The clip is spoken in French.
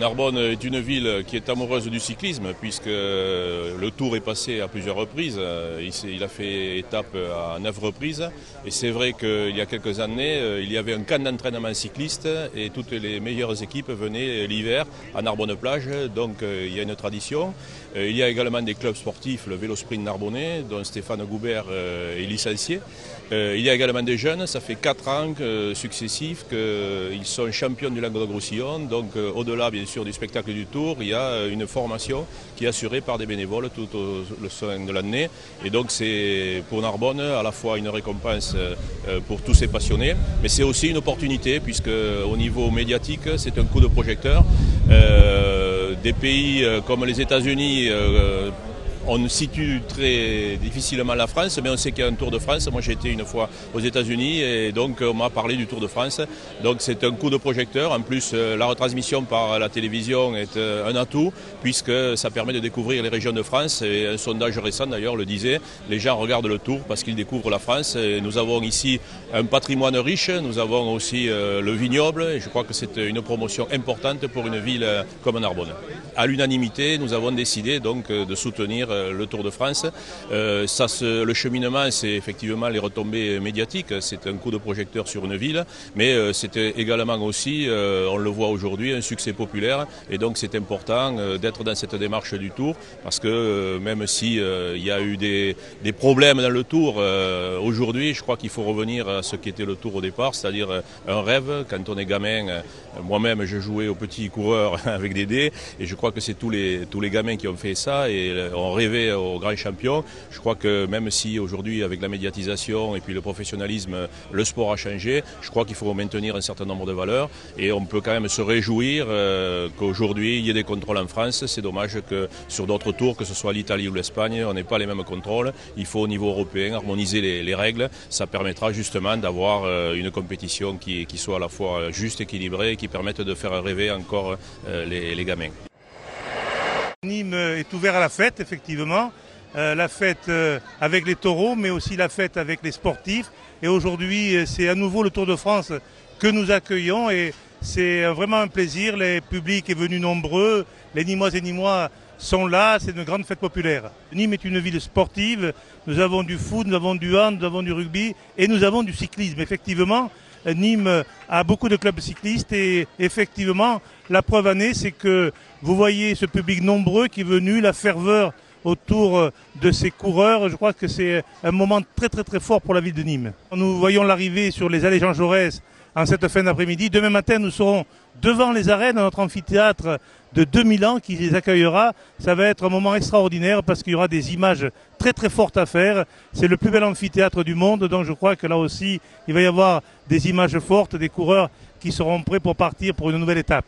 Narbonne est une ville qui est amoureuse du cyclisme puisque le Tour est passé à plusieurs reprises. Il a fait étape à 9 reprises et c'est vrai qu'il y a quelques années, il y avait un camp d'entraînement cycliste et toutes les meilleures équipes venaient l'hiver à Narbonne-Plage, donc il y a une tradition. Il y a également des clubs sportifs, le Vélo Sprint Narbonnais, dont Stéphane Goubert est licencié. Il y a également des jeunes, ça fait 4 ans successifs qu'ils sont champions du Languedoc-Roussillon. Donc au-delà bien sûr du spectacle du Tour, il y a une formation qui est assurée par des bénévoles tout au sein de l'année. Et donc c'est pour Narbonne à la fois une récompense pour tous ces passionnés, mais c'est aussi une opportunité puisque au niveau médiatique c'est un coup de projecteur. Des pays comme les États-Unis, on situe très difficilement la France, mais on sait qu'il y a un Tour de France. Moi j'ai été une fois aux États-Unis et donc on m'a parlé du Tour de France. Donc c'est un coup de projecteur. En plus la retransmission par la télévision est un atout puisque ça permet de découvrir les régions de France. Et un sondage récent d'ailleurs le disait, les gens regardent le Tour parce qu'ils découvrent la France. Et nous avons ici un patrimoine riche, nous avons aussi le vignoble et je crois que c'est une promotion importante pour une ville comme Narbonne. À l'unanimité, nous avons décidé donc de soutenir le Tour de France. Le cheminement, c'est effectivement les retombées médiatiques, c'est un coup de projecteur sur une ville, mais c'est également aussi, on le voit aujourd'hui, un succès populaire et donc c'est important d'être dans cette démarche du Tour parce que même si il y a eu des problèmes dans le Tour, aujourd'hui je crois qu'il faut revenir à ce qu'était le Tour au départ, c'est-à-dire un rêve. Quand on est gamin, moi-même je jouais aux petits coureurs avec des dés et je crois que c'est tous les gamins qui ont fait ça et on rêvait aux grands champions. Je crois que même si aujourd'hui avec la médiatisation et puis le professionnalisme, le sport a changé, je crois qu'il faut maintenir un certain nombre de valeurs et on peut quand même se réjouir qu'aujourd'hui il y ait des contrôles en France. C'est dommage que sur d'autres tours, que ce soit l'Italie ou l'Espagne, on n'ait pas les mêmes contrôles. Il faut au niveau européen harmoniser les règles. Ça permettra justement d'avoir une compétition qui soit à la fois juste, équilibrée et qui permette de faire rêver encore les gamins. Nîmes est ouvert à la fête, effectivement. La fête avec les taureaux, mais aussi la fête avec les sportifs. Et aujourd'hui, c'est à nouveau le Tour de France que nous accueillons. Et c'est vraiment un plaisir. Le public est venu nombreux. Les Nîmoises et Nîmois sont là. C'est une grande fête populaire. Nîmes est une ville sportive. Nous avons du foot, nous avons du hand, nous avons du rugby et nous avons du cyclisme. Effectivement, Nîmes a beaucoup de clubs cyclistes et effectivement, la preuve en est, c'est que vous voyez ce public nombreux qui est venu, la ferveur autour de ces coureurs. Je crois que c'est un moment très très très fort pour la ville de Nîmes. Nous voyons l'arrivée sur les allées Jean Jaurès en cette fin d'après-midi. Demain matin, nous serons devant les arènes, dans notre amphithéâtre de 2000 ans qui les accueillera. Ça va être un moment extraordinaire parce qu'il y aura des images très très fortes à faire. C'est le plus bel amphithéâtre du monde, donc je crois que là aussi, il va y avoir des images fortes, des coureurs qui seront prêts pour partir pour une nouvelle étape.